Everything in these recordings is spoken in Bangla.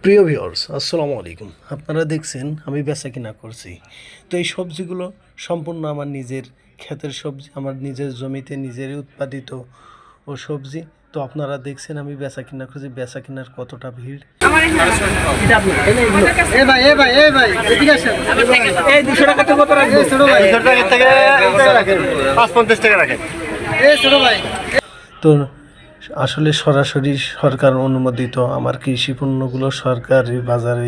প্রিয় ভিউয়ার্স, আসসালামু আলাইকুম। আপনারা দেখছেন আমি বেচাকেনা করছি। তো এই সবজিগুলো সম্পূর্ণ আমার নিজের ক্ষেতের সবজি, আমার নিজের জমিতে নিজেরই উৎপাদিত ও সবজি। তো আপনারা দেখছেন আমি বেচাকেনা করছি, বেচাকেনার কতটা ভিড়। তো আসলে সরাসরি সরকার অনুমোদিত আমার কৃষি পণ্যগুলো সরকারি বাজারে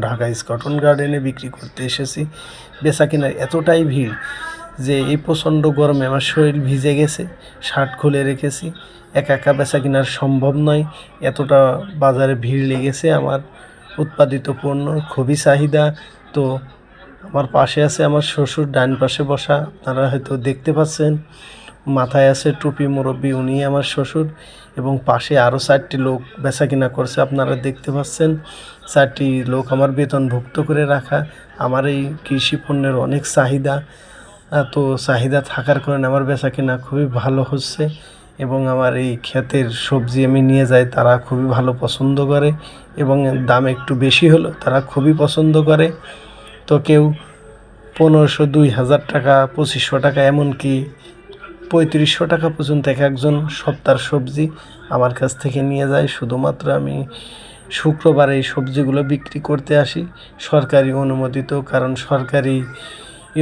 ঢাকা ইস্কটন গার্ডেনে বিক্রি করতে এসেছি। বেচাকেনার এতটাই ভিড় যে এই প্রচণ্ড গরমে আমার শরীর ভিজে গেছে, শার্ট খুলে রেখেছি। একা একা বেচাকেনার সম্ভব নয়, এতটা বাজারে ভিড় লেগেছে। আমার উৎপাদিত পণ্য খুবই চাহিদা। তো আমার পাশে আছে আমার শ্বশুর, ডান পাশে বসা, আপনারা হয়তো দেখতে পাচ্ছেন। মাথায় আছে টুপি, মুরব্বী, উনি আমার শ্বশুর। এবং পাশে আরও 4টি লোক বেচাকেনা করছে, আপনারা দেখতে পাচ্ছেন। 4টি লোক আমার বেতনভুক্ত করে রাখা। আমার এই কৃষি পণ্যের অনেক চাহিদা। তো চাহিদা থাকার কারণে আমার বেচাকেনা খুবই ভালো হচ্ছে। এবং আমার এই ক্ষেতের সবজি আমি নিয়ে যাই, তারা খুবই ভালো পছন্দ করে। এবং দাম একটু বেশি হলো তারা খুবই পছন্দ করে। তো কেউ 1500, 2000 টাকা, 2500 টাকা, এমনকি 3500 টাকা পর্যন্ত এক একজন সপ্তাহের সবজি আমার কাছ থেকে নিয়ে যায়। শুধুমাত্র আমি শুক্রবারে এই সবজিগুলো বিক্রি করতে আসি, সরকারি অনুমোদিত। কারণ সরকারি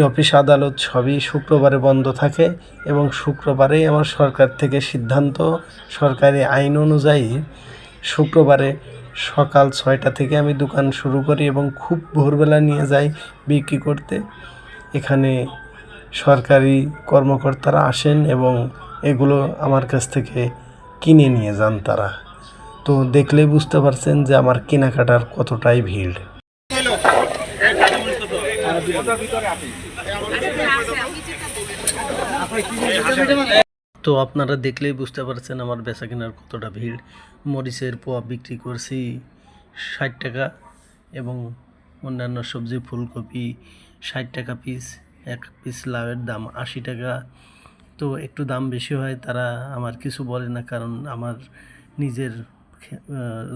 অফিস আদালত সবই শুক্রবারে বন্ধ থাকে এবং শুক্রবারেই আমার সরকার থেকে সিদ্ধান্ত, সরকারি আইন অনুযায়ী শুক্রবারে সকাল 6টা থেকে আমি দোকান শুরু করি এবং খুব ভোরবেলা নিয়ে যাই বিক্রি করতে। এখানে সরকারি কর্মকর্তারা আসেন এবং এগুলো আমার কাছ থেকে কিনে নিয়ে যান তারা। তো দেখলেই বুঝতে পারছেন যে আমার কেনাকাটার কতটাই ভিড়। তো আপনারা দেখলেই বুঝতে পারছেন আমার বেচাকেনার কতটা ভিড়। মরিচের পোয়া বিক্রি করছি 60 টাকা এবং অন্যান্য সবজি, ফুলকপি 60 টাকা পিস, এক পিস লাউয়ের দাম 80 টাকা। তো একটু দাম বেশি হয়, তারা আমার কিছু বলে না, কারণ আমার নিজের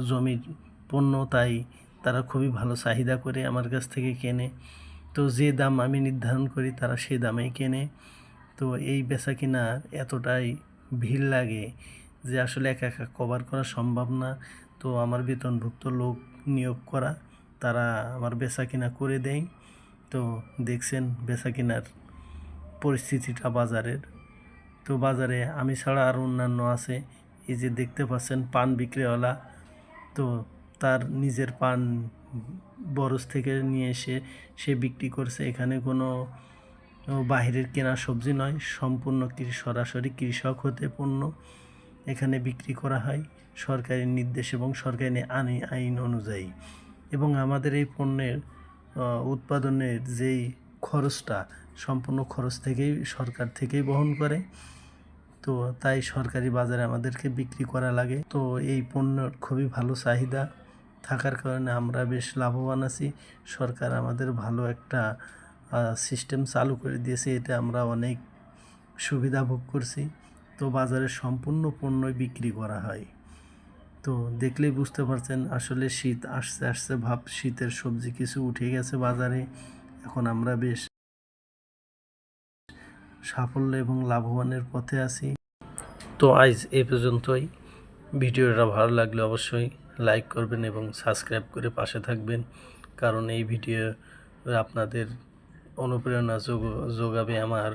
জমির পণ্য, তাই তারা খুবই ভালো চাহিদা করে আমার কাছ থেকে কেনে। তো যে দাম আমি নির্ধারণ করি তারা সেই দামেই কেনে। তো এই বেচাকেনার এতটাই ভিড় লাগে যে আসলে একা একা কভার করা সম্ভব না। তো আমার বেতনভুক্ত লোক নিয়োগ করা, তারা আমার বেচাকেনা করে দেয়। তো দেখছেন বেচাকেনার পরিস্থিতিটা বাজারের। তো বাজারে আমি ছাড়া আরও অন্যান্য আছে। এই যে দেখতে পাচ্ছেন পান বিক্রিওয়ালা, তো তার নিজের পান বরজ থেকে নিয়ে এসে সে বিক্রি করছে। এখানে কোনো বাহিরের কেনা সবজি নয়, সম্পূর্ণ সরাসরি কৃষক হতে পণ্য এখানে বিক্রি করা হয় সরকারি নির্দেশ এবং সরকারি আইন অনুযায়ী। এবং আমাদের এই পণ্যের উৎপাদনের যেই খরচটা, সম্পূর্ণ খরচ থেকেই সরকার থেকেই বহন করে। তো তাই সরকারি বাজারে আমাদেরকে বিক্রি করা লাগে। তো এই পণ্যর খুবই ভালো চাহিদা থাকার কারণে আমরা বেশ লাভবান আছি। সরকার আমাদের ভালো একটা সিস্টেম চালু করে দিয়েছে, এটা আমরা অনেক সুবিধা ভোগ করছি। তো বাজারে সম্পূর্ণ পণ্যই বিক্রি করা হয়। তো দেখলেই বুঝতে পারছেন আসলে শীত আসছে আসছে ভাব, শীতের সবজি কিছু উঠে গেছে বাজারে। এখন আমরা বেশ সাফল্য এবং লাভবানের পথে আছি। তো আজ এ পর্যন্তই। ভিডিওটা ভালো লাগলে অবশ্যই লাইক করবেন এবং সাবস্ক্রাইব করে পাশে থাকবেন, কারণ এই ভিডিও আপনাদের অনুপ্রেরণা যোগাবে আমার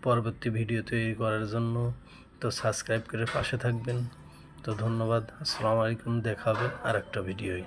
পরবর্তী ভিডিও তৈরি করার জন্য। তো সাবস্ক্রাইব করে পাশে থাকবেন। তো ধন্যবাদ, আসসালামু আলাইকুম, দেখা হবে আরেকটা ভিডিওয়।